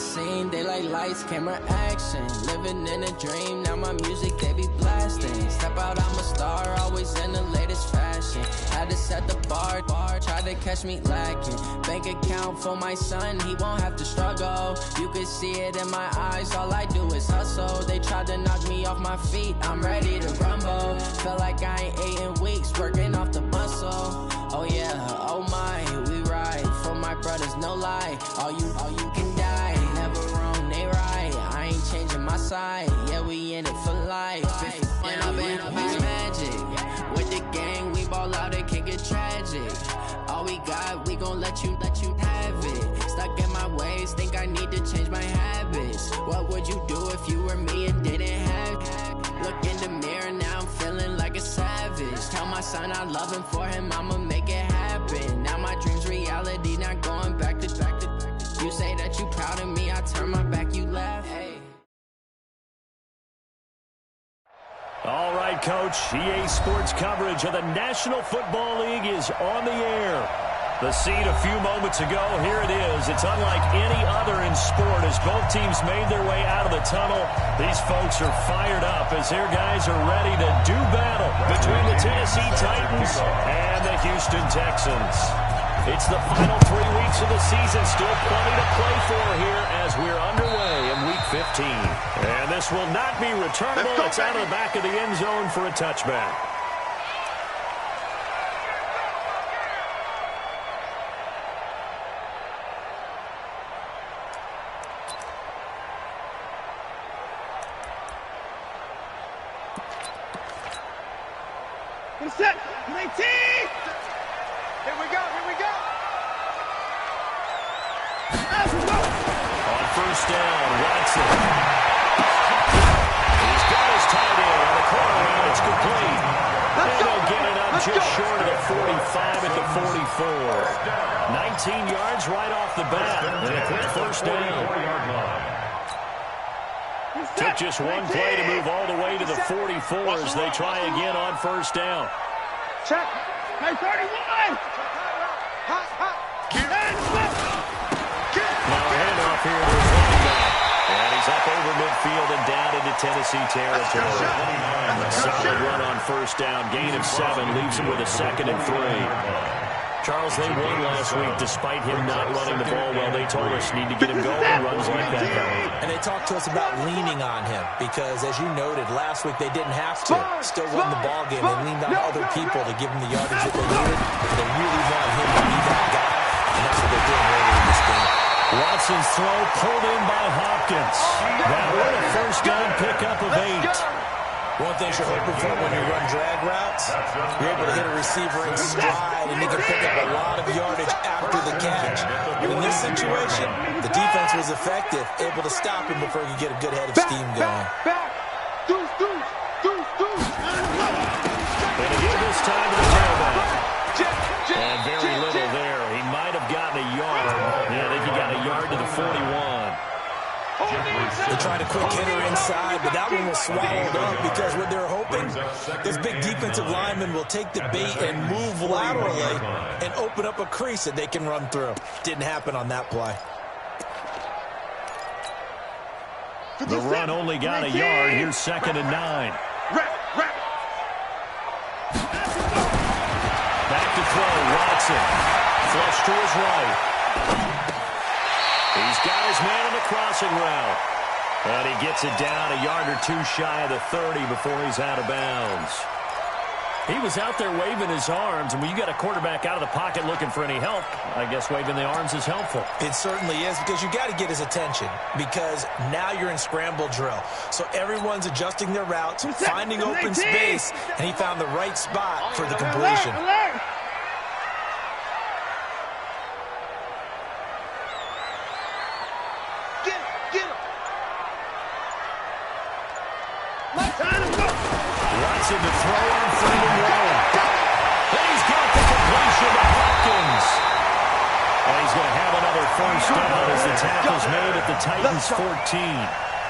scene, they like lights, camera, action. Living in a dream, now my music they be blasting. Step out, I'm a star, always in the latest fashion. Had to set the bar, try to catch me lacking. Bank account for my son, he won't have to struggle. You can see it in my eyes, all I do is hustle. They tried to knock me off my feet, I'm ready to rumble. Feel like I ain't ate in weeks, working off the muscle. Oh yeah, oh my, we ride for my brothers, no lie. All you can die, never wrong, they right. I ain't changing my side, yeah, we in it for life. And I've been magic with the gang, we ball out, it can get tragic. All we got, we gon' let you have it. Stuck in my ways, think I need to change my habits. What would you do if you were me and didn't have it? Look in the mirror, now I'm feeling like a savage. Tell my son I love him, for him I'ma make it happen. Now my dream's reality, not going back to. You say that you proud of me, I turn my back, you laugh. Hey. All right, Coach, EA Sports coverage of the National Football League is on the air. The scene a few moments ago, here it is. It's unlike any other in sport as both teams made their way out of the tunnel. These folks are fired up as their guys are ready to do battle between the Tennessee Titans and the Houston Texans. It's the final 3 weeks of the season. Still plenty to play for here as we're underway in Week 15. And this will not be returnable. It's out of the back of the end zone for a touchback. Set, 19! Here we go, here we go! On first down, Watson. He's got his tight end on the corner, and it's complete. And they'll get it up just short of the 45 at the 44. 19 yards right off the bat, and a quick first down. Took just one play to move all the way to the 44 as they try again on first down. Check. Hey, 31! Now a handoff here to his running back. And he's up over midfield and down into Tennessee territory. Solid run on first down. Gain of 7 leaves him with a 2nd and 3. Charles, they won last week despite him not running the ball well. They told us need to get him going and runs like that. And they talked to us about leaning on him because, as you noted, last week they didn't have to. Still won the ball game. They leaned on other people to give them the yardage that they needed. They really want him to be that guy, and that's what they're doing early in this game. Watson's throw pulled in by Hopkins. That one a first down pickup of 8. One thing you're hoping for when you run drag routes, you're able to hit a receiver in stride, and he can pick up a lot of yardage after the catch. But in this situation, the defense was effective, able to stop him before he could get a good head of steam going. And again this time to the tailback. And very little there. He might have gotten a yard. Yeah, I think he got a yard to the 41. They tried a quick hitter inside, but that one was swallowed up because what they're hoping, this big defensive lineman will take the bait and move laterally and open up a crease that they can run through. Didn't happen on that play. The run only got a yard. Here's 2nd and 9. Back to throw, Watson. Flush to his right. He's got his man in the crossing route. And he gets it down a yard or 2 shy of the 30 before he's out of bounds. He was out there waving his arms, and when you got a quarterback out of the pocket looking for any help, I guess waving the arms is helpful. It certainly is, because you got to get his attention, because now you're in scramble drill. So everyone's adjusting their routes, finding open space, and he found the right spot for the completion. Watson to throw on 3rd and 1. And he's got the completion to Hopkins. And he's going to have another first down as the tackle's made at the Titans 14.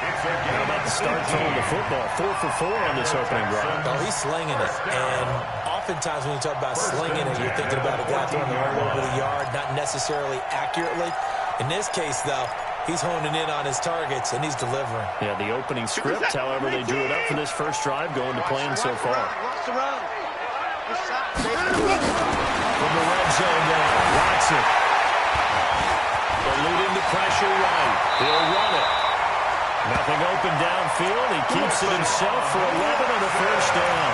How about the start throwing the football? 4 for 4 on this opening drive. Oh, he's slinging it. And oftentimes when you talk about slinging it, you're thinking about a guy throwing the ball over the yard, not necessarily accurately. In this case, though, He's honing in on his targets, and he's delivering. Yeah, the opening script, however, they drew it up for this first drive, going to plan so far. From the red zone now, Watson. They're leading the pressure right. He'll run it. Nothing open downfield. He keeps it himself for 11 and a first down.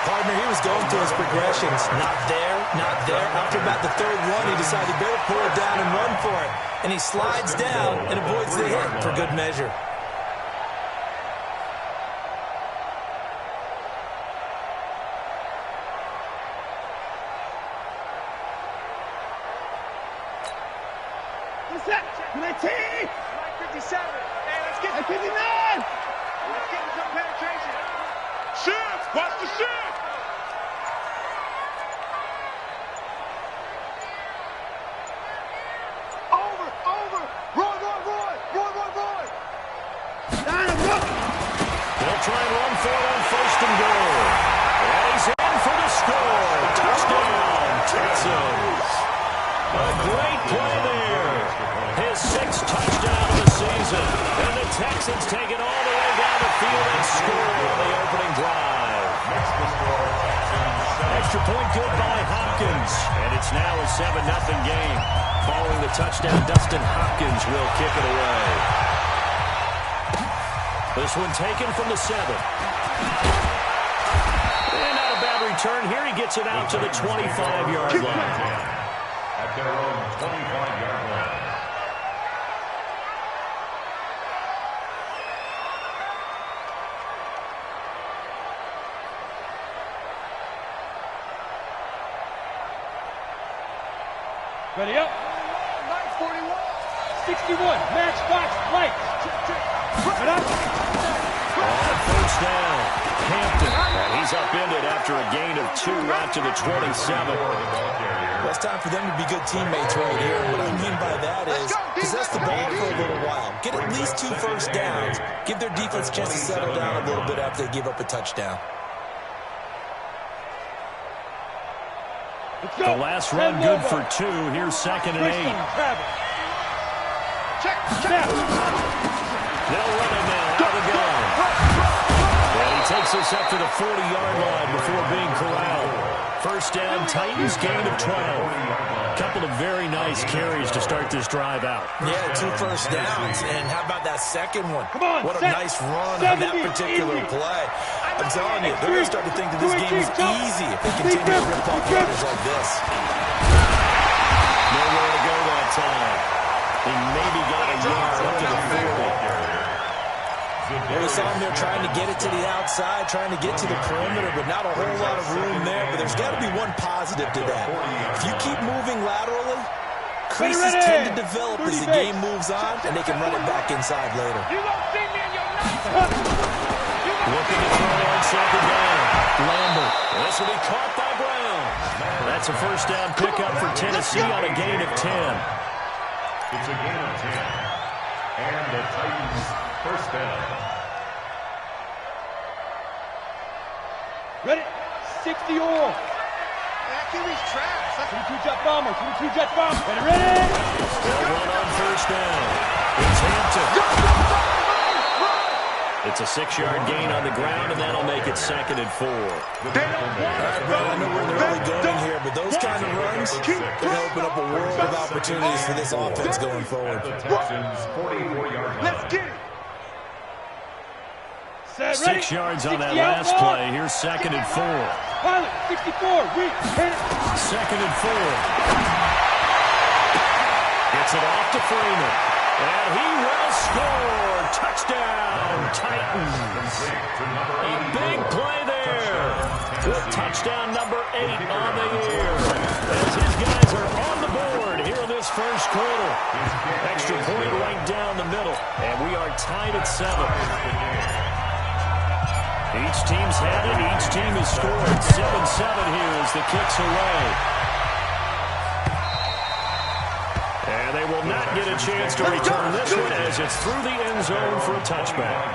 Partner, he was going through his progressions. Not there, not there. After about the third one, he decided he better pull it down and run for it. And he slides down and avoids the hit for good measure. What's that? 19! 57. Hey, let's get 59! Let's get some penetration. Shift! Watch the shift! Over! Roy! Line him up! They'll try and run for it on first and goal. And he's in for the score. Touchdown, Texans. A great play there. His sixth touchdown of the season. And the Texans take it all the way down the field and score on the opening drive. Extra point good by Hopkins. And it's now a 7-0 game. Following the touchdown, Dustin Hopkins will kick it away. This one taken from the 7. And not a bad return here. He gets it out to the 25-yard line. At their own 25-yard line. Ready up. 941. 61. Match box right. Right up. On first down, Hampton. And he's upended after a gain of 2 out to the 27. Well, it's time for them to be good teammates right here. What I mean by that is possess the ball for a little while. Get at least 2 first downs. Give their defense a chance to settle down a little bit after they give up a touchdown. The last run good for 2. Here's 2nd and 8. Check. They'll run it now. Out of the gun. And he takes us up to the 40-yard line before being corralled. First down, Titans, gain of 12. Couple of very nice carries to start this drive out. Yeah, 2 first downs. And how about that second one? Come on, what a nice run on that particular play. I'm telling you, they're going to start to think that this game is easy if they continue to rip off runners like this. Nowhere to go that time. He maybe got a yard up to the 40. Well, we saw him there trying to get it to the outside, trying to get to the perimeter, but not a whole lot of room there. But there's got to be one positive to that. If you keep moving laterally, creases tend to develop as the game moves on, and they can run it back inside later. You don't see me in your Looking to throw on second down. Lambert. This will be caught by Brown. That's a first down pickup for Tennessee on a gain of 10. It's a gain of 10. And the Titans first down. Ready? 60 all. QB's trapped. 22 jet bomber. 22 jet bomber. Ready? Still one on first down. It's Hampton. It's a 6-yard gain on the ground, and that'll make it 2nd and 4. All right, bro, I know where they're really going here, but those kind of runs, they're going to open up a world of opportunities for this offense going forward. The Texans 44-yard line. Let's get it. 6 yards on that last play. Here's 2nd and 4. Pilot, 64, weak. 2nd and 4. Gets it off to Freeman. And he will score. Touchdown, Titans. A big play there. With touchdown number 8 on the year. As his guys are on the board here in this first quarter. Extra point right down the middle. And we are tied at 7. Each team's had it. Each team has scored. 7-7 here as the kicks away. And they will not get a chance to return this one as it's through the end zone for a touchback.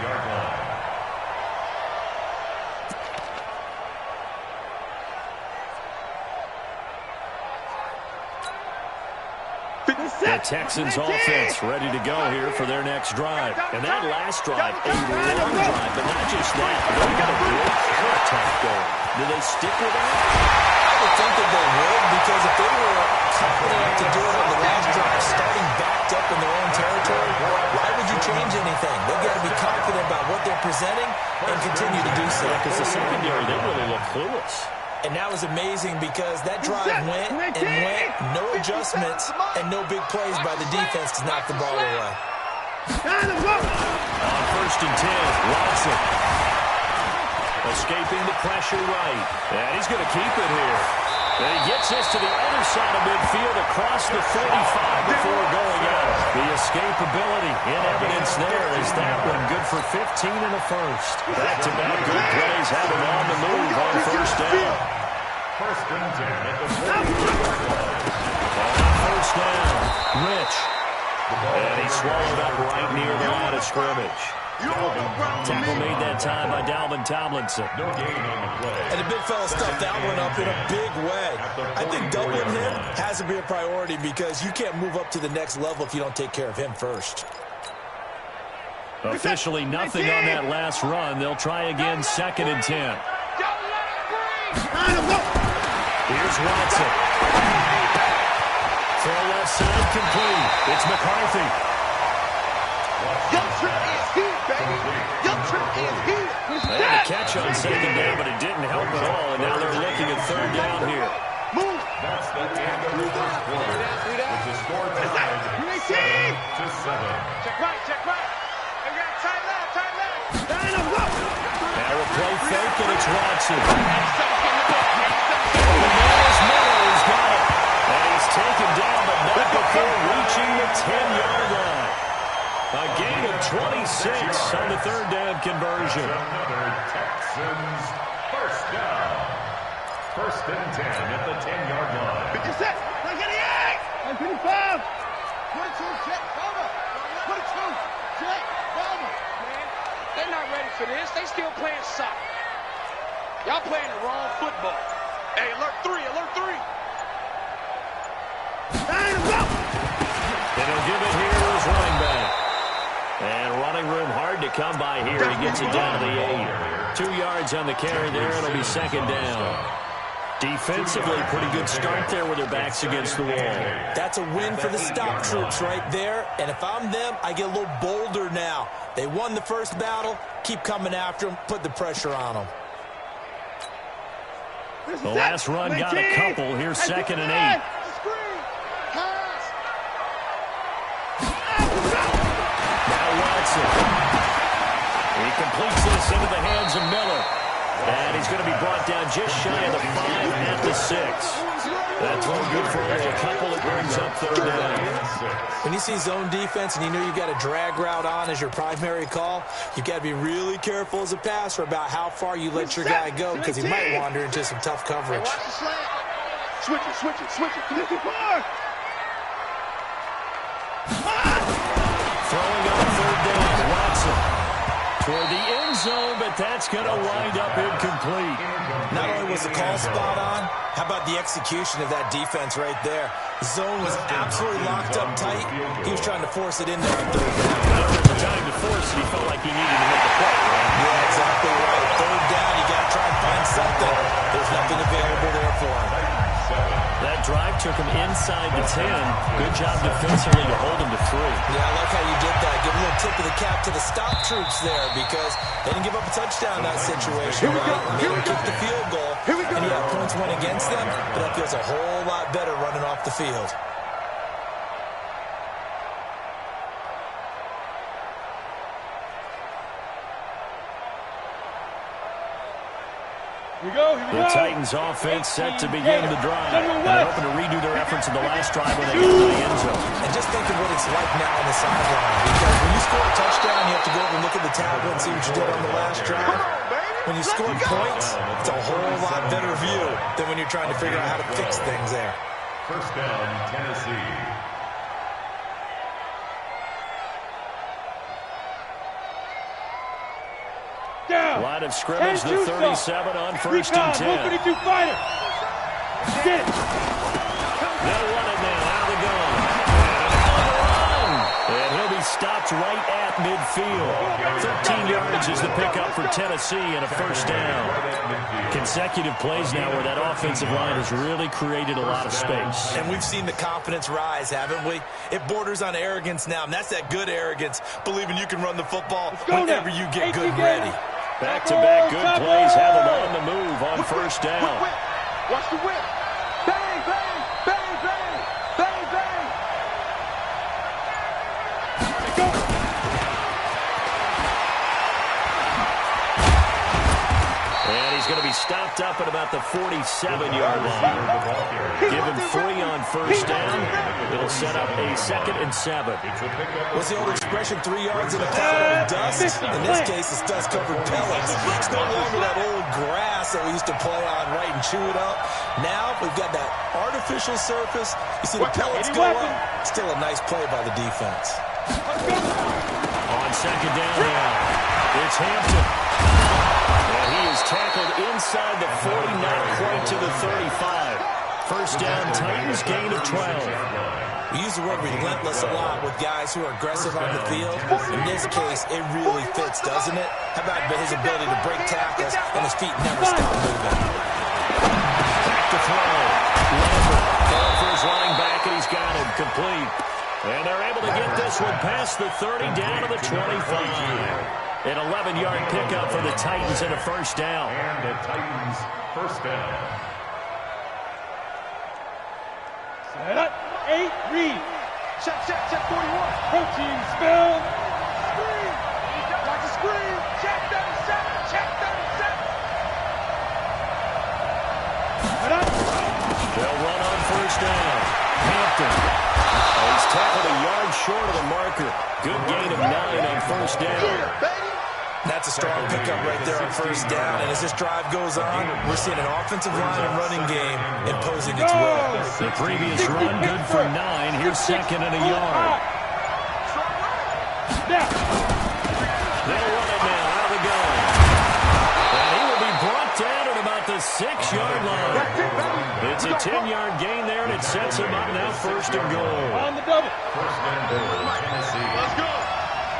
The Texans offense ready to go here for their next drive. And that last drive, a long drive, but not just that. They've got a great air attack going. Do they stick with that? I would think that they would, because if they were confident to do it on the last drive, starting backed up in their own territory, why would you change anything? They've got to be confident about what they're presenting and continue to do so. Because the secondary, they really look clueless. And that was amazing because that drive went and went, no adjustments, and no big plays by the defense to knock the ball away. On 1st and 10, Watson. Escaping the pressure right. And he's going to keep it here. And he gets this to the other side of midfield across the 45 before going out. The escapability in evidence there is that one good for 15 in the first. Back-to-back good plays have him on the move on 1st down. 1st and 10 at the 40. On 1st down, Rich. And he's swallowed up right near the line of scrimmage. Tackle made that time by Dalvin Tomlinson. No gain on the play. And the big fella stuffed that one up in a big way. I think doubling him has to be a priority because you can't move up to the next level if you don't take care of him first. Officially nothing on that last run. They'll try again 2nd and 10. Here's Watson. Throw left side complete. It's McCarthy. Young Trent is here, baby. Young Trent is here. They had a catch on 2nd down, but it didn't help at all. And now they're looking at 3rd down here. Move. That's the end of the first quarter. With the score tied 7-7. Check right, check right. And we got tight left, tight left. Now a play fake, and it's Watson. The man is Miller. He's got it. And he's taken down, but not before reaching the 10-yard line. A gain of 26 on the 3rd down conversion. Another Texans 1st down. 1st and 10 at the 10-yard line. Pick your set. Now get the egg. 25. 22, check, cover. 22, check, cover. Man, they're not ready for this. They still playing soccer. Y'all playing the wrong football. Hey, alert 3, alert 3. And he'll give it here to his running back. And running room hard to come by here. He gets it down to the 8. 2 yards on the carry there. It'll be 2nd down. Defensively, pretty good start there with their backs against the wall. That's a win for the stop troops right there. And if I'm them, I get a little bolder now. They won the first battle. Keep coming after them. Put the pressure on them. The last run got a couple. Here's 2nd and 8. He completes this into the hands of Miller. And he's going to be brought down just shy of the 5 at the 6. That throw good for only a couple. It brings up 3rd down. When you see zone defense and you know you've got a drag route on as your primary call, you've got to be really careful as a passer about how far you let your guy go because he might wander into some tough coverage. Watch the slant. Switch it, switch it, switch it. Come too far. Throwing on 3rd down, Watson. Toward the end zone, but that's going to wind up incomplete. Not only was the call spot on, how about the execution of that defense right there? The zone was absolutely locked up tight. He was trying to force it in there on 3rd down. At the time to force it, he felt like he needed to make a play. Yeah, exactly right. 3rd down, you got to try and find something. There's nothing available there for him. That drive took him inside the 10. Good job defensively to hold him to 3. Yeah, I like how you did that. Give a little tip of the cap to the stop troops there because they didn't give up a touchdown in that situation. They didn't kick the field goal. And yeah, points went against them, but that feels a whole lot better running off the field. The Titans offense set to begin the drive. And they're hoping to redo their efforts in the last drive when they got to the end zone. And just think of what it's like now on the sideline. Because when you score a touchdown, you have to go over and look at the tablet and see what you did on the last drive. When you score points, it's a whole lot better view than when you're trying to figure out how to fix things there. 1st down, Tennessee. Line of scrimmage, the 37 on 1st and 10. Move 52 fighter. Get it. They'll run it now out of the gun. And just right at midfield. 13 yards is the pickup for Tennessee and a first down. Consecutive plays now where that offensive line has really created a lot of space. And we've seen the confidence rise, haven't we? It borders on arrogance now, and that's that good arrogance, believing you can run the football whenever you get good and ready. Back-to-back good plays have them on the move on first down. Watch the whip. Bang, bang, bang, bang, bang, bang. Go. And he's going to be stopped up at about the 47-yard line. Give him 3 on first down. It'll set up a 2nd and 7. What's the old expression, 3 yards in a cloud of dust? In this case, it's dust-covered pellets. It's no longer that old grass that we used to play on, right, and chew it up. Now we've got that artificial surface. You see the pellets go up. Still a nice play by the defense. On second down now, it's Hampton. And he is tackled inside the 40, not quite to the 35. First down, Titans, gain of 12. We use the word relentless a lot with guys who are aggressive on the field. In this case, it really fits, doesn't it? How about his ability to break tackles and his feet never stop moving? Back to throw. Lambert going for his running back, and he's got him complete. And they're able to get this one past the 30 down to the 25. An 11-yard pickup for the Titans and a first down. And the Titans first down. Set up. 8, read. Check, 41. Protein spell. Screen. Got the screen. Check 37. Check 37. They'll run on first down. Hampton. He's tackled a yard short of the marker. Good gain of 9 on first down. That's a strong pickup right there on first down. And as this drive goes on, we're seeing an offensive line and running game imposing its will. The previous run good for 9. Here's 2nd and a yard. They'll run it now out of the gun. And he will be brought down at about the 6-yard line. It's a 10-yard gain there, and it sets him up now 1st and goal. On the double. First and goal, Tennessee. Let's go.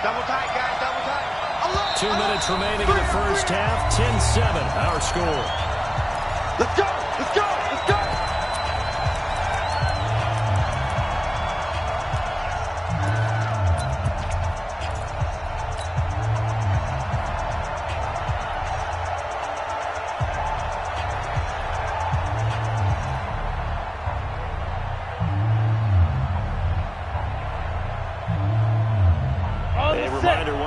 Double tight, guys. Double tight. 2 minutes remaining in the first half. 10-7, our score. Let's go. Let's go. Let's go.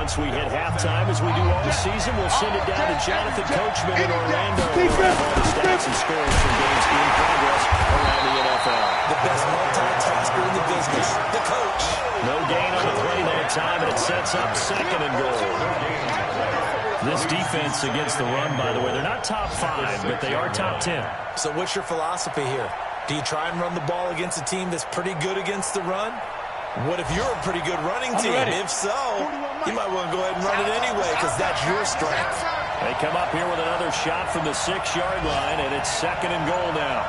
Once we hit halftime, as we do all season, we'll send it down to Jonathan Coachman in Orlando. All the stats and scores from games in progress around the NFL. The best multitasker in the business, the coach. No gain on the play that time, and it sets up 2nd and goal. This defense against the run, by the way, they're not top 5, but they are top 10. So what's your philosophy here? Do you try and run the ball against a team that's pretty good against the run? What if you're a pretty good running team? If so, you might want to go ahead and run it anyway because that's your strength. They come up here with another shot from the 6-yard line, and it's 2nd and goal now.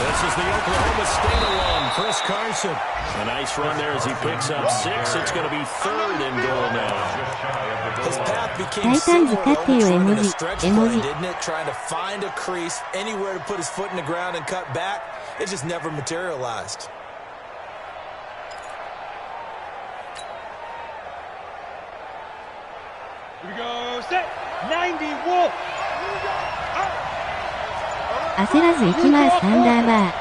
This is the Oklahoma State alum, Chris Carson. A nice run there as he picks up 6. It's going to be 3rd and goal now. His path became similar to almost running a stretch play, didn't it? Trying to find a crease, anywhere to put his foot in the ground and cut back. It just never materialized. Here we go. Set. 90 Wolf. 焦らず行きますサンダーバー。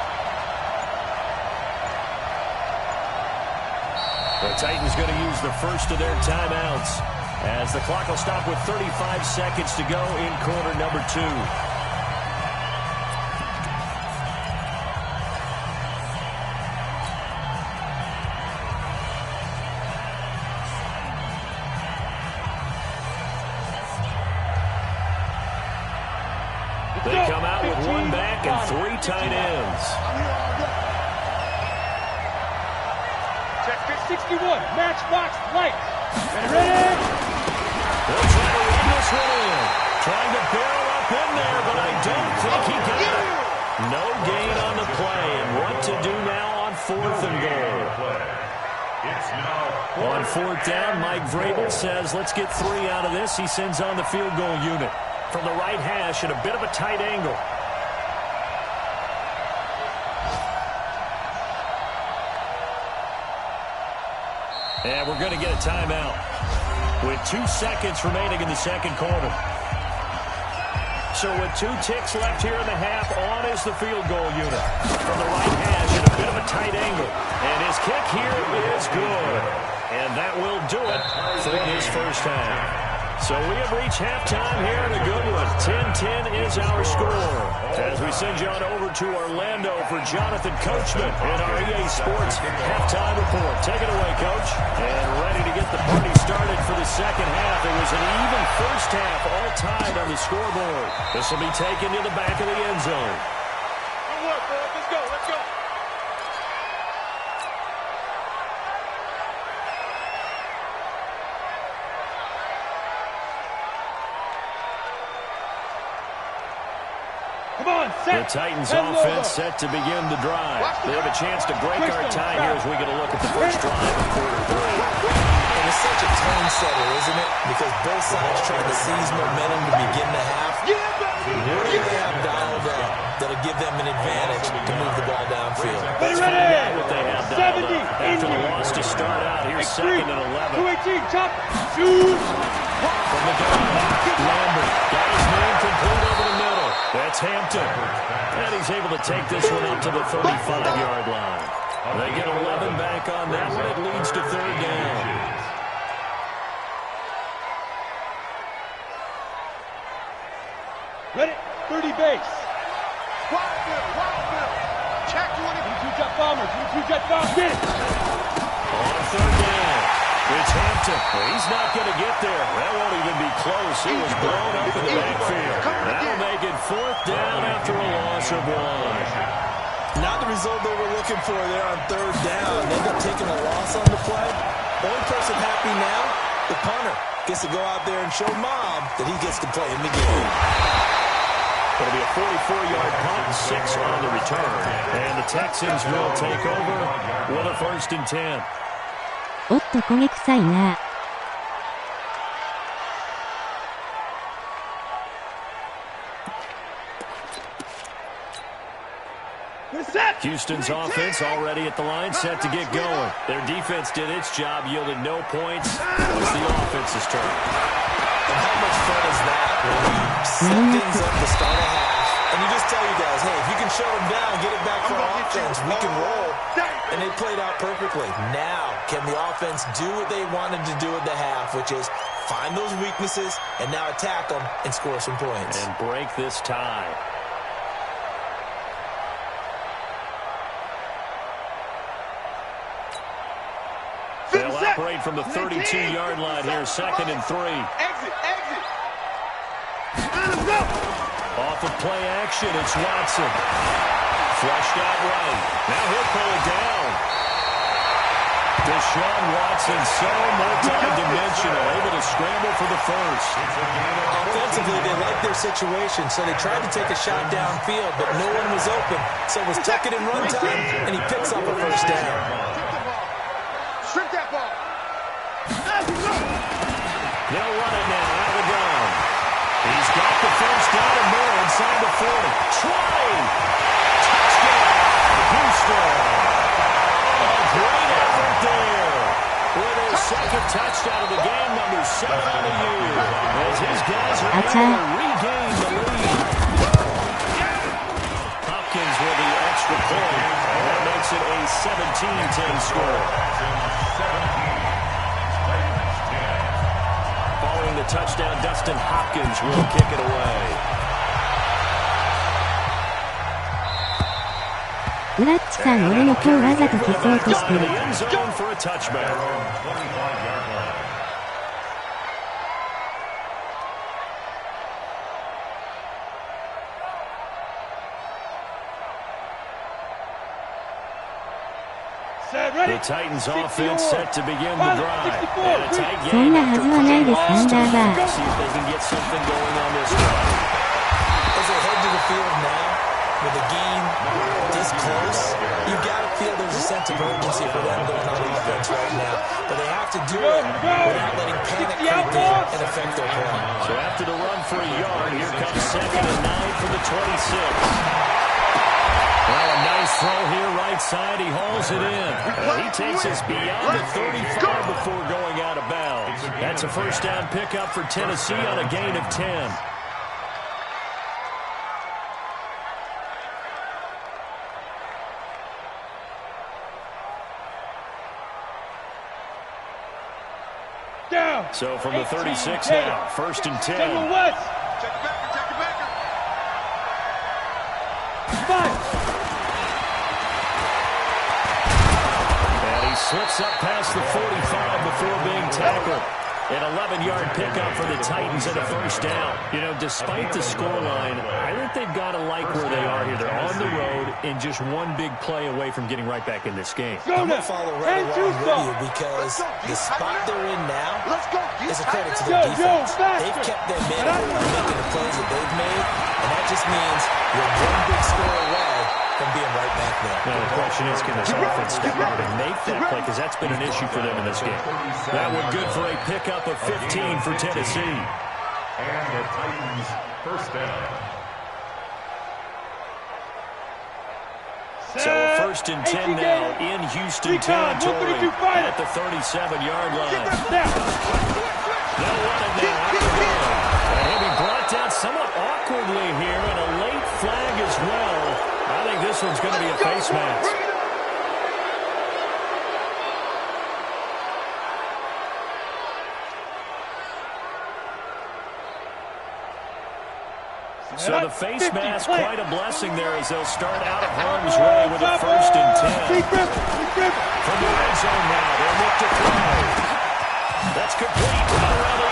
The Titans going to use the first of their timeouts as the clock will stop with 35 seconds to go in quarter number 2. They come out with 1 back and 3 tight ends. Check 61. Matchbox right. Ready? They'll try to run this one in. Trying to barrel up in there, but I don't think he got it. No gain on the play. And what to do now on 4th and goal. On fourth down, Mike Vrabel says, let's get 3 out of this. He sends on the field goal unit from the right hash at a bit of a tight angle. And we're going to get a timeout with 2 seconds remaining in the second quarter. So with 2 ticks left here in the half, on is the field goal unit from the right hash at a bit of a tight angle. And his kick here is good. And that will do it for this first half. So we have reached halftime here in a good one. 10-10 is our score. As we send you on over to Orlando for Jonathan Coachman in our EA Sports halftime report. Take it away, Coach. And ready to get the party started for the second half. It was an even first half, all tied on the scoreboard. This will be taken to the back of the end zone. Good work, boys. Let's go. Let's go. The Titans offense set to begin the drive. They have a chance to break our tie here as we get a look at the first drive of quarter 3. And it's such a tone setter, isn't it? Because both sides trying to seize momentum to begin the half. What do they have dialed up that'll give them an advantage to move the ball downfield? Let's find out what they have dialed up after the loss to start out. Here's 2nd and 11. 218, chop, shoot. From the gun, Lambert got his man complete over the middle. That's Hampton. And he's able to take this one up to the 35-yard line. They get 11 back on that one. It leads to 3rd down. Ready, 30 base. Wild bill. Check you in it. 2 jet bombers, 2 jet bombers. Get it. On 3rd down. It's Hampton. He's not going to get there. That won't even be close. He was blown up in the backfield. That'll make it 4th down after a loss of 1. Not the result they were looking for there on 3rd down. They end up taking a loss on the play. Only person happy now, the punter, gets to go out there and show Mom that he gets to play in the game. It'll be a 44-yard punt, 6 on the return. And the Texans will take over with a 1st and 10. おっと焦げ臭いな。Houston's offense already at the line, set to get going. Their defense did its job, yielded no points. It's the offense's turn. And how much fun is that when you set things up to start a half, and you just tell you guys, hey, if you can shut them down, get it back for our offense, we can roll. And they played out perfectly. Now, can the offense do what they wanted to do at the half, which is find those weaknesses and now attack them and score some points. And break this tie. They'll operate from the 32-yard line here, 2nd and 3. Exit. Off of play action, it's Watson. Flushed out right. Now he'll pull it down. Deshaun Watson, so multi-dimensional, able to scramble for the first. Offensively, they liked their situation, so they tried to take a shot downfield, but no one was open. So it was tuck it in run time, and he picks up a first down. Strip that ball. They'll run it now out of the gun. He's got the first down and more inside the 40. 20. Touchdown, Houston. A great effort there. With his 2nd touchdown of the game, number 7 on the year. As his guys are able to regain the lead. Hopkins with the extra point. And that makes it a 17-10 score. Following the touchdown, Dustin Hopkins will kick it away. うらっちさん俺の今日わざと消そうとしてる。The Titans offense set to begin the drive. And a tight そん game なはずはないですアンダーバー。 see if they can get something going on this drive. As they head to the field now, with the game this close, you've got to feel there's a sense of urgency for them going on offense. offense right now, but they have to do it without letting panic creep in and affect their play. So after the run for a yard, here comes 2nd and 9 from the 26. Well, a nice throw here right side. He hauls it in. He takes us beyond the 35 before going out of bounds. That's a first down pickup for Tennessee on a gain of 10. So from the 36 now, 1st and 10. Check it back. And he slips up past the 45 before being tackled. An 11-yard pickup for the Titans and a first down. You know, despite the scoreline, I think they've got to like where they are here. They're on the road and just one big play away from getting right back in this game. I'm going to follow right along with you because the spot they're in now is a credit to their defense. They've kept their men from making the plays that they've made, and that just means you're one big score away from being right back there. Now the question is, can this offense step out and make that play? Because that's been an issue for them in this game. That one good for a pickup of 15 for Tennessee. And the Titans first down. So a 1st and 10 now in Houston territory at the 37-yard line. They'll run it now. And he'll be brought down somewhat awkwardly here, and a late flag as well. I think this one's going to be a face mask. So the face mask, quite a blessing there as they'll start out of harm's way with a 1st and 10. From the red zone now, they'll look to throw. That's complete right around the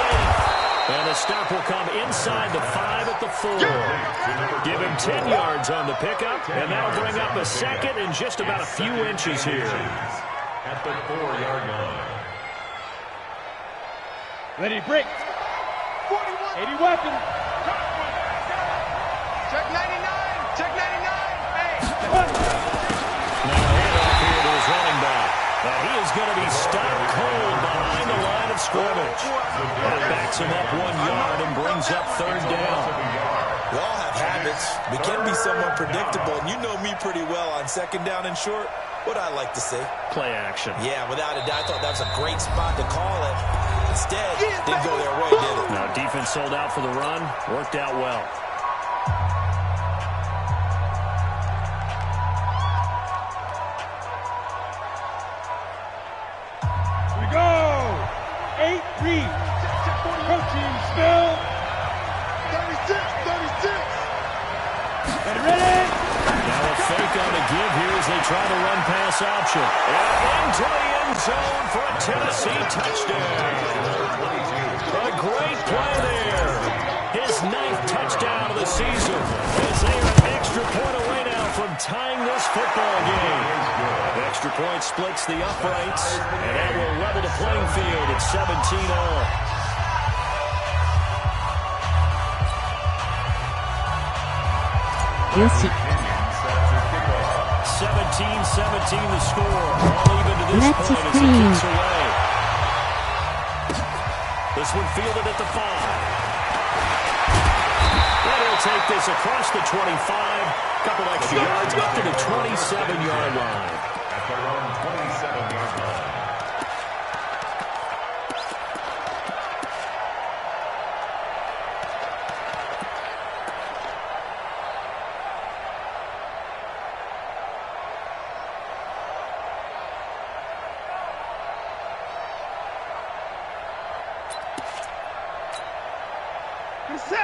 8. And the stop will come inside the 5 at the 4. Give him 10 yards on the pickup, and that'll bring up a 2nd and just about a few inches here. At the 4-yard line. Ready, break. 80 weapon. Check 99. Check 99. Hey. Now handoff here to his running back. Now he is going to be stopped cold behind the line of scrimmage. That backs him up 1 yard and brings up 3rd down. We all have habits. We can be somewhat predictable, and you know me pretty well on 2nd down and short. What I like to see. Play action. Yeah, without a doubt, I thought that was a great spot to call it. Instead, didn't go their way, did it? Now defense sold out for the run. Worked out well. We go. 8 read. Coaching spell. 36. Ready. Now a fake on a give here as they try to run pass option. And into the end zone for a Tennessee touchdown. A great play there. His 9th touchdown of the season as they are an extra point away now from tying this football game. The extra point splits the uprights, and that will level the playing field at 17-all. Yoshi. 17-17 the score. All even to this Let's point as it scream. gets away. This one fielded at the 5. And he'll take this across the 25. Couple extra yards up to the 27-yard line. At their own 27-yard line.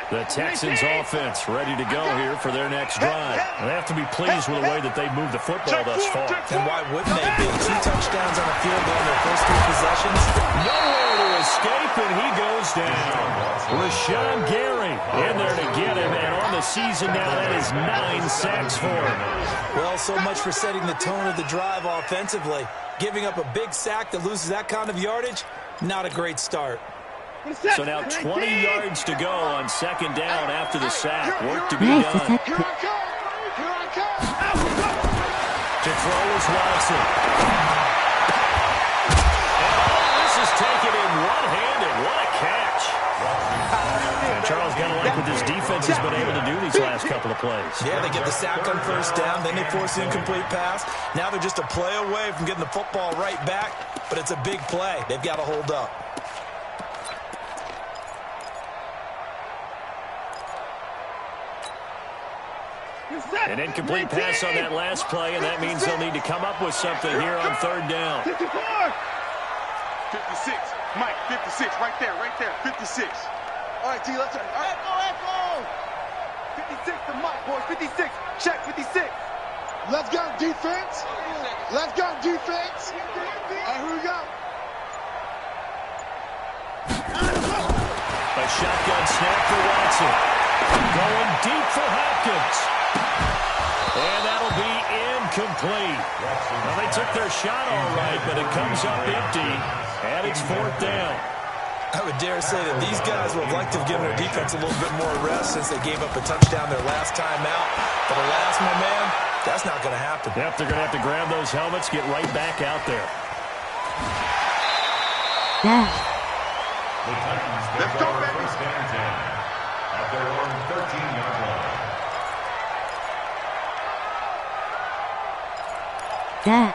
The Texans offense ready to go here for their next drive. They have to be pleased with the way that they've moved the football thus far. And why wouldn't they be? 2 touchdowns on the field goal in their first 3 possessions. Nowhere to escape, and he goes down. Rashawn Gary in there to get him, and on the season now, that is 9 sacks for him. Well, so much for setting the tone of the drive offensively. Giving up a big sack that loses that kind of yardage, not a great start. So now 20 yards to go on 2nd down after the sack. Work to be Nice done. sack. To throw is Watson. plays. Yeah, they get the sack on first down, then they force the incomplete pass. Now they're just a play away from getting the football right back, but it's a big play. They've got to hold up. An incomplete pass on that last play, and that means they'll need to come up with something here on third down. 56. Mike, 56. Right there. 56. All right, T, let's go. Echo. 56 to Mike, boys. 56. Check, 56. Let's go, defense. All right, here we go. A shotgun snap for Watson. Going deep for Hopkins. And that'll be incomplete. Well, they took their shot all right, but it comes up empty, and it's fourth down. I would dare say that these guys would like to have given their defense a little bit more rest since they gave up a touchdown their last time out. For the last one, man, that's not going to happen. Yep, they're going to have to grab those helmets, get right back out there. Let's go, baby. First and 10 at their own 13-yard line. じゃあ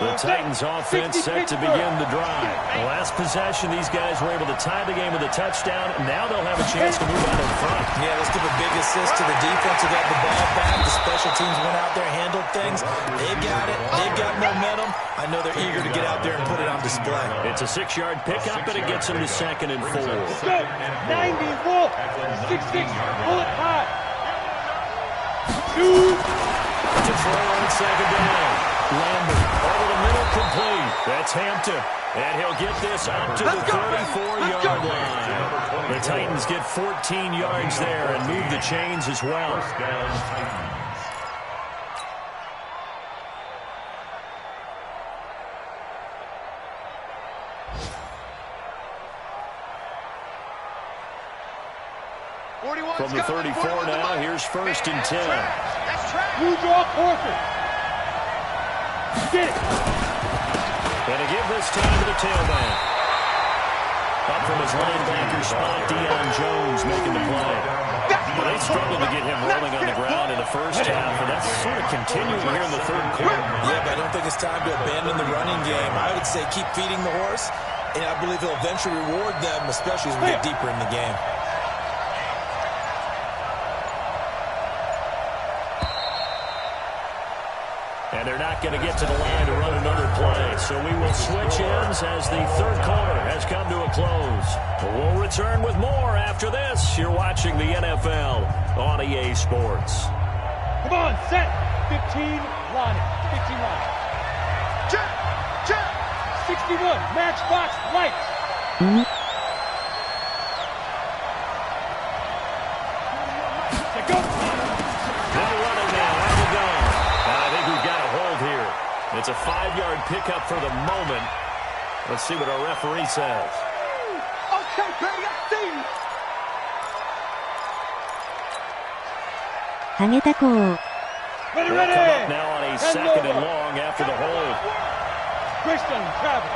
The Titans offense set to begin the drive. The last possession, these guys were able to tie the game with a touchdown. Now they'll have a chance to move out in front. Yeah, let's give a big assist to the defense who got the ball back. The special teams went out there, handled things. They've got it. They've got momentum. I know they're eager to get out there and put it on display. It's a 6-yard pickup, and it gets them to 2nd and 4. Let's go. 90, wolf. 6-6, pull it high. 2. To throw on 2nd down. Lambert over the middle, complete. That's Hampton, and he'll get this up to the 34-yard line. The Titans get 14 yards there and move the chains as well. First down, Titans. From the 34 now, here's 1st and 10. You draw Corker. Get it. And to give this time to the tailback. Up from his linebacker spot, Deion Jones making the play. Well, they struggled to get him rolling on the ground in the first half, and that's sort of continuing here in the third quarter. Yeah, but I don't think it's time to abandon the running game. I would say keep feeding the horse, and I believe he'll eventually reward them, especially as we get deeper in the game. And they're not going to get to the line to run another play. So we will switch ends as the third quarter has come to a close. We'll return with more after this. You're watching the NFL on EA Sports. Come on, set. 15, line it. 15 line. Check. 61, matchbox, lights. Go. They're running now. Out the gun. I think we've got a hold here. It's a 5-yard pickup for the moment. Let's see what our referee says. Okay, baby, I see you. ハゲタコー Ready, They'll ready. come up now on a 2nd and long after the hold. Christian, travel.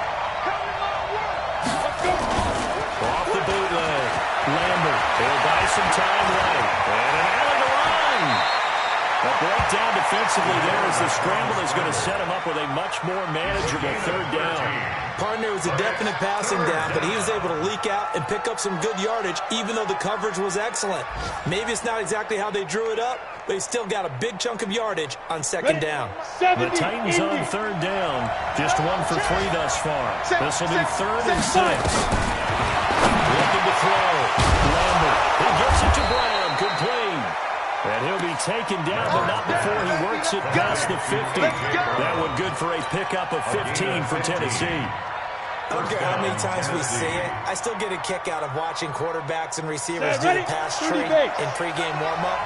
Let's go. Off the bootleg. Lambert. He'll buy some time right. And an alley to run. A breakdown defensively there as the scramble is going to set him up with a much more manageable third down. Partner was a definite passing down, but he was able to leak out and pick up some good yardage, even though the coverage was excellent. Maybe it's not exactly how they drew it up, but he still got a big chunk of yardage on 2nd down. The Titans on 3rd down. Just 1 for 3 thus far. This will be 3rd and 6. Looking to throw. Lambert. He gets it to Brown. Complete. And he'll be taken down, but not before he works it past the 50. That one good for a pickup of 15 for Tennessee. I don't care how many times we see it, I still get a kick out of watching quarterbacks and receivers do the pass tree in pregame warm-up.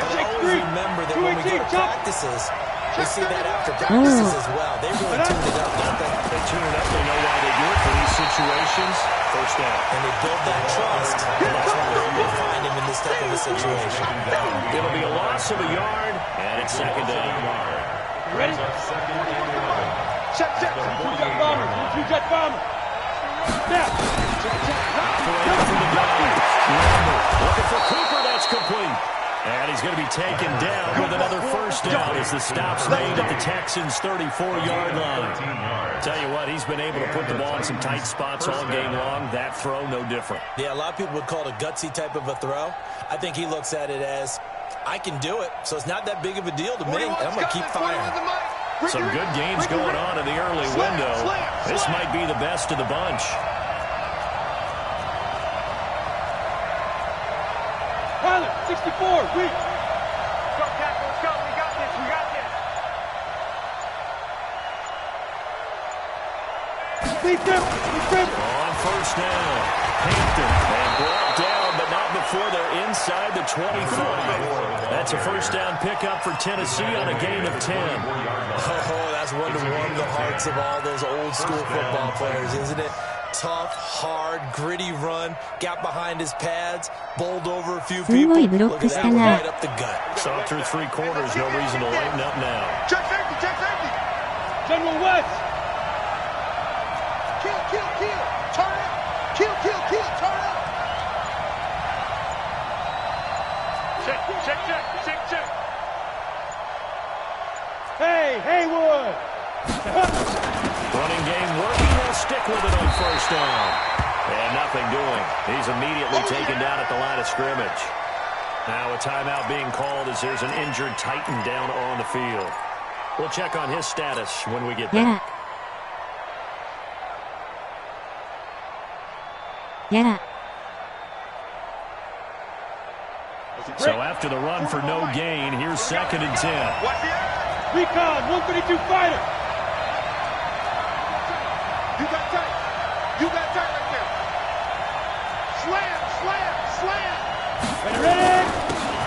But I always remember that when we go to practices, we see that after practices as well. They really tune it up, don't they? They tune it up. They know why they do it for these situations. First down. And they build that trust, and that's why we'll find him in this type of a situation. It'll be a loss of a yard, and it's 2nd down. Ready? Check. Two-jet bomber. Now. Operating from the gun. Looking for Cooper. That's complete. And he's going to be taken down with another first down as the stop's made at the Texans' 34-yard line. Tell you what, he's been able to put the ball in some tight spots all game long. That throw, no different. Yeah, a lot of people would call it a gutsy type of a throw. I think he looks at it as, I can do it, so it's not that big of a deal to me, and I'm going to keep firing. Some good games going on in the early window. This might be the best of the bunch. Tyler, 64, weak. Go, Tackle, let's go. We got this, we got this. Beat them, beat them. On first down. Hampton and brought down, but not before they're inside the 25. That's a first down pickup for Tennessee on a gain of 10. Oh, that's one to warm the hearts of all those old school football players, isn't it? Tough, hard, gritty run, got behind his pads, bowled over a few people. Look at that one right up the gut. Saw through three quarters, no reason to lighten up now. Check safety, check safety. General West. Kill, kill, kill. Turn up. Kill, kill, kill. Turn up. Check, check, check, check, check. Hey, Haywood. Running game working. They'll stick with it on first down. And nothing doing. He's immediately taken down at the line of scrimmage. Now a timeout being called as there's an injured Titan down on the field. We'll check on his status when we get back. So after the run for no gain, here's 2nd and 10. Recon, 132 fighter. You got tight. You got tight right there. Slam, slam, slam. Ready?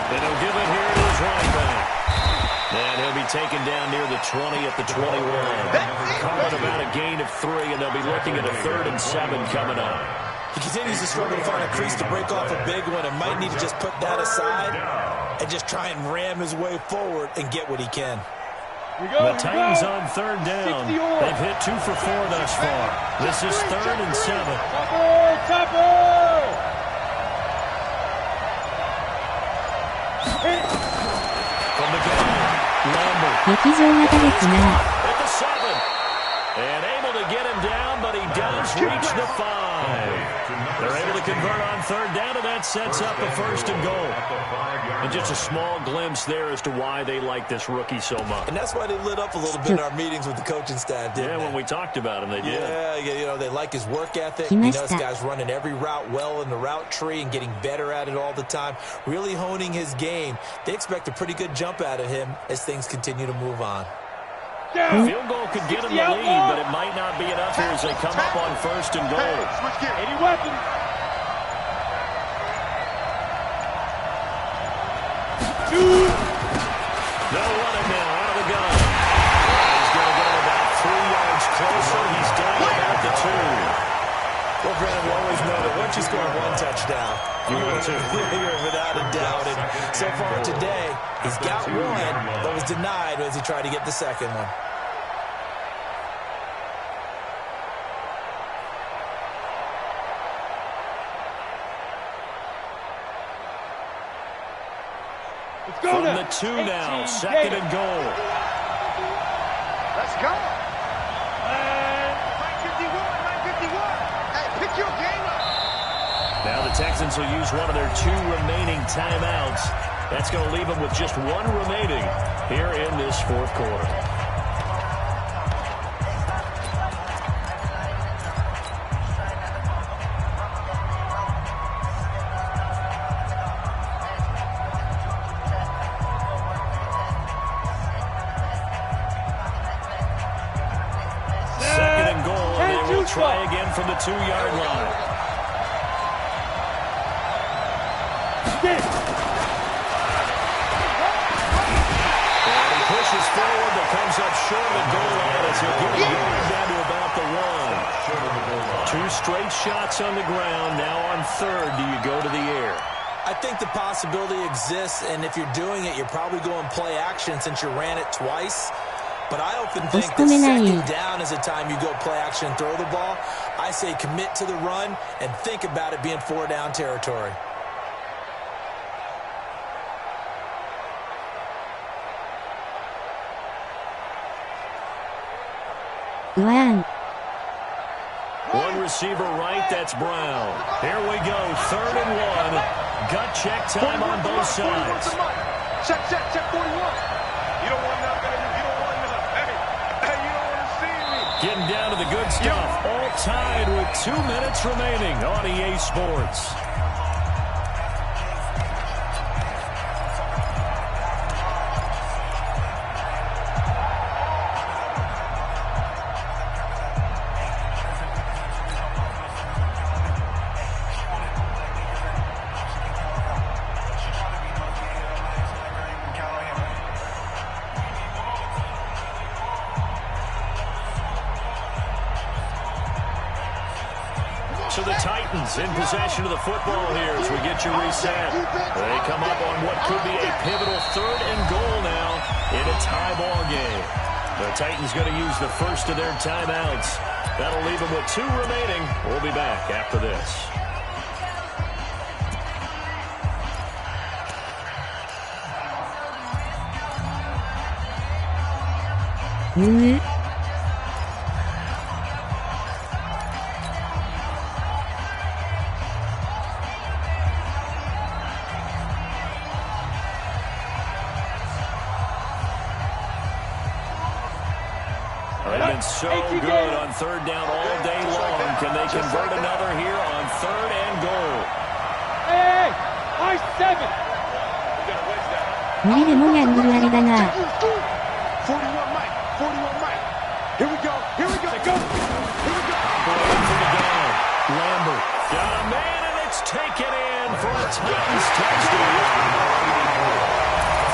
And he'll give it here to his running back. And he'll be taken down near the 20 at the 21. Calling about a gain of 3, and they'll be looking at a 3rd and 7 coming up. He continues to struggle to find a crease to break off a big one and might need to just put that aside and just try and ram his way forward and get what he can. The Titans on 3rd down. They've hit 2 for 4 thus far. This is 3rd and 7. From the gun, Lambert. At the 7. And able to get him down, but he does reach the 5. They're able to convert on 3rd down, and that sets up a 1st and goal. And just a small glimpse there as to why they like this rookie so much. And that's why they lit up a little bit in our meetings with the coaching staff, didn't they? When we talked about him, they did. Yeah, you know, they like his work ethic. You know, this guy's running every route well in the route tree and getting better at it all the time, really honing his game. They expect a pretty good jump out of him as things continue to move on. Field goal could get him the lead, but it might not be enough here as they come up on 1st and goal. 80 weapons. No running now out of the gun. He's going to get him about 3 yards closer. He's down about the 2. Well, Brandon, we always know that once you score 1 touchdown, you're without a doubt. And so far today, he's got 1, but was denied as he tried to get the 2nd one. From the 2 now, 2nd and goal. Let's go. 951. Hey, pick your game up. Now the Texans will use one of their 2 remaining timeouts. That's going to leave them with just 1 remaining here in this 4th quarter. Try again from the 2-yard line. And he pushes forward, but comes up short of the goal line as he'll get it down to about the 1. 2 straight shots on the ground. Now on 3rd, do you go to the air? I think the possibility exists, and if you're doing it, you're probably going play action since you ran it twice. But I often think that 2nd down is the time you go play action and throw the ball. I I say commit to the run and think about it being 4-down territory. One receiver right, that's Brown. Here we go, 3rd and 1. Gut check time on both sides. Check 41. You don't want nothing. You don't want nothing. Hey, you don't want to see me. Getting down to the good stuff. All tied with 2 minutes remaining on EA Sports. So the Titans in possession of the football here as we get you reset. They come up on what could be a pivotal 3rd and goal now in a tie ball game. The Titans going to use the first of their timeouts. That'll leave them with 2 remaining. We'll be back after this. They've been so good on 3rd down all day long. Can they convert another here on 3rd and goal? Hey, I-7. 無理でもギャンブルありだな。41 Mike. Here we go. Here we go. Here we go. Lambert got a man, and it's taken in for a Titans touchdown.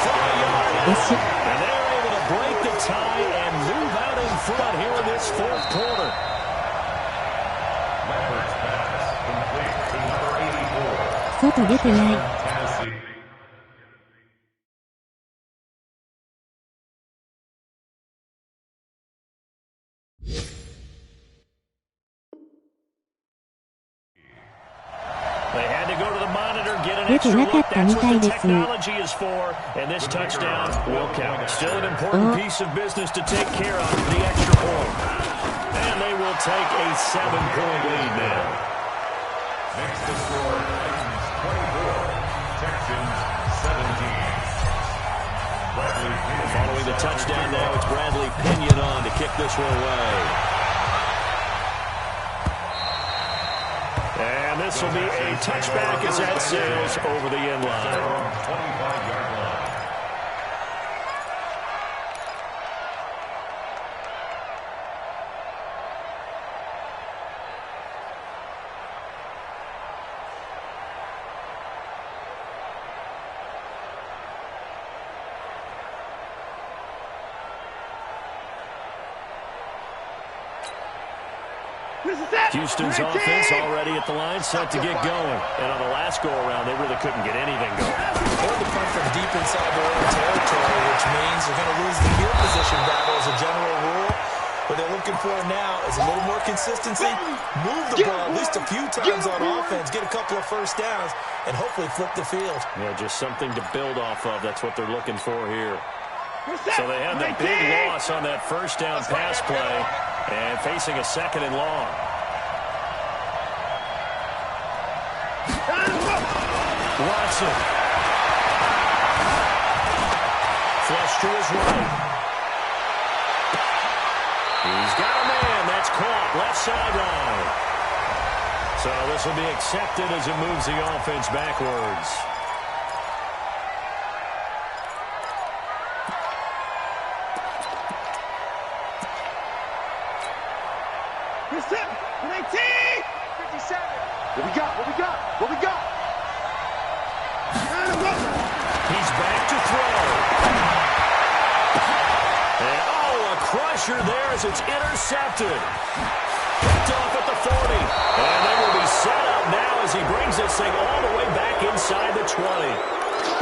For a yard. And they're able to break the tie and move out in front here in this 4th quarter. Lambert's pass complete to number 84. 外出てない。 Tennessee. They had to go to the monitor, get an extra look. That's what the technology is for. And this touchdown will count. Still an important piece of business to take care of, the extra point. And they will take a 7-point lead now. Next to score, Titans 24, Texans 17. Following the touchdown now, it's Bradley Pinion on to kick this one away. And this will be a touchback as that sails over the end line. 25-yard line. Houston's offense already at the line, set to get going. And on the last go-around, they really couldn't get anything going. Or the punt from deep inside their own territory, which means they're going to lose the field position battle as a general rule. What they're looking for now is a little more consistency, move the ball at least a few times on offense, get a couple of first downs, and hopefully flip the field. Yeah, just something to build off of. That's what they're looking for here. So they had the big loss on that first down pass play and facing a 2nd and long. Watson. Flush to his right. He's got a man. That's caught. Left sideline. So this will be accepted as it moves the offense backwards. What we got? He's back to throw. And, a crusher there as it's intercepted. Picked off at the 40. And they will be set up now as he brings this thing all the way back inside the 20.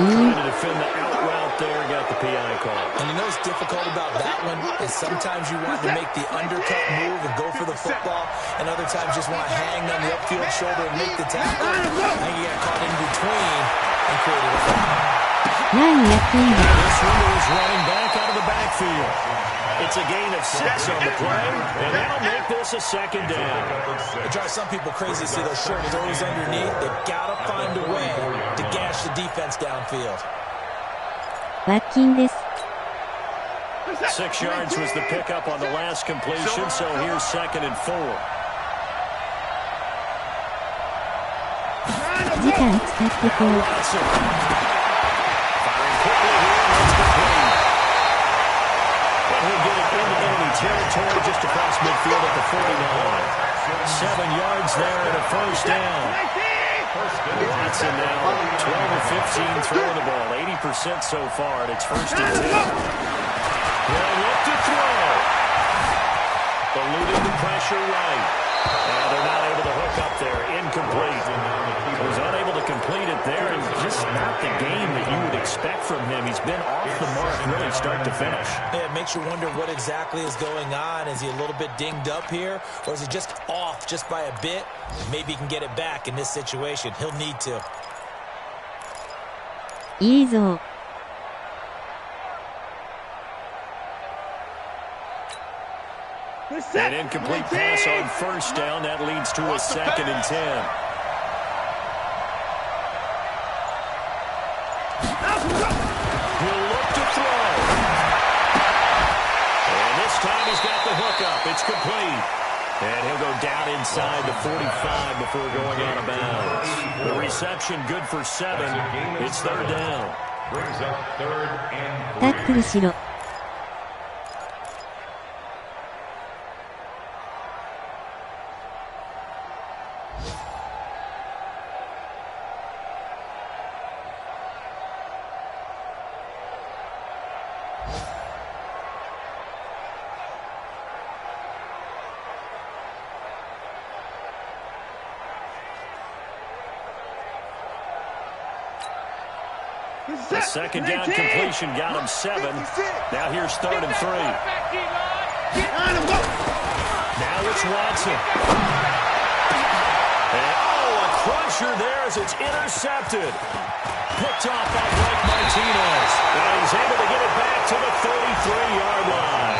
Trying to defend the out route there, got the PI call. And you know what's difficult about that one is sometimes you want to make the undercut move and go for the football, and other times just want to hang on the upfield shoulder and make the tackle. I think he got caught in between and created a foul. This window is running back out of the backfield. It's a gain of 6 on the play, and that'll make this a second down. It drives some people crazy to see those short throws underneath. They've got to find a way to gash the defense downfield. 6 yards was the pickup on the last completion, so here's 2nd and 4. 時間使ってこう。He'll get it into enemy territory just across midfield at the 49. 7 yards there and a first down. Watson now 12 of 15 throwing the ball, 80% so far, and it's 1st and 10. They'll look to throw. Eluding the pressure right. And they're not able to hook up there. Incomplete. He was unable to complete it there, and just not the game that you would expect from him. He's been off the mark really start to finish. Yeah, it makes you wonder what exactly is going on. Is he a little bit dinged up here, or is he just off just by a bit? Maybe he can get it back in this situation. He'll need to. いいぞ。An incomplete pass on 1st down. That leads to a 2nd and 10. He'll look to throw. And this time he's got the hookup. It's complete. And he'll go down inside the 45 before going out of bounds. The reception good for 7. It's 3rd down. Brings up 3rd and 3. タックルしろ。The 2nd down completion got him 7. Now here's 3rd and 3. Now it's Watson. And a crusher there as it's intercepted. Picked off by Blake Martinez. And he's able to get it back to the 33-yard line.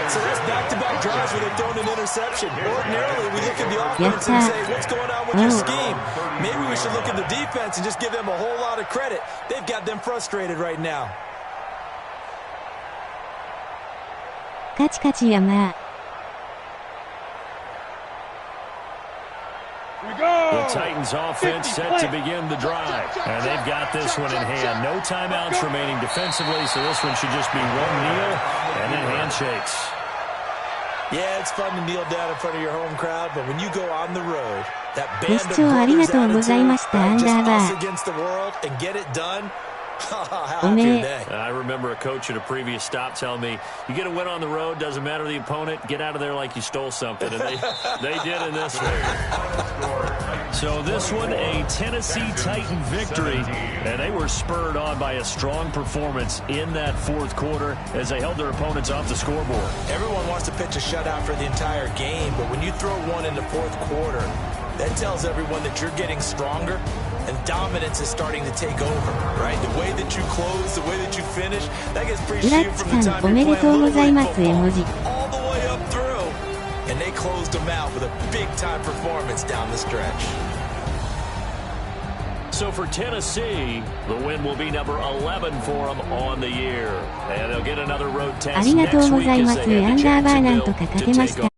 So that's back-to-back drives where they've thrown an interception. Ordinarily, we look at the offense and say, what's going on with your scheme? Maybe we should look at the defense and just give them a whole lot of credit. They've got them frustrated right now. カチカチやまあ。The Titans offense set to begin the drive. And they've got this one in hand. No timeouts remaining defensively, so this one should just be one kneel and then handshakes. Yeah, it's fun to kneel down in front of your home crowd, but when you go on the road, that ご band 視 of 聴ありが brothers とうございました。アン attitude, ダー just バ us ー。 against the world and get it done. How お happy め are え。 they? I remember a coach at a previous stop telling me, you get a win on the road, doesn't matter the opponent, get out of there like you stole something. And they did in this one. So this one, a Tennessee Titan victory. And they were spurred on by a strong performance in that 4th quarter as they held their opponents off the scoreboard. Everyone wants to pitch a shutout for the entire game, but when you throw one in the 4th quarter, that tells everyone that you're getting stronger and dominance is starting to take over, right? The way that you close, the way that you finish, that gets うら appreciated っち from さ the ん time お you're めで playing とうご Little ざい League ます絵文字。 football. All the way up through. And they closed them out with a big-time performance down the stretch. So for Tennessee, the win will be number 11 for them on the year. And they'll get another road あ test りがとう next ご week ざいま as す。 they ア head ン to ダーバーなんと Jacksonville かか to けま take した。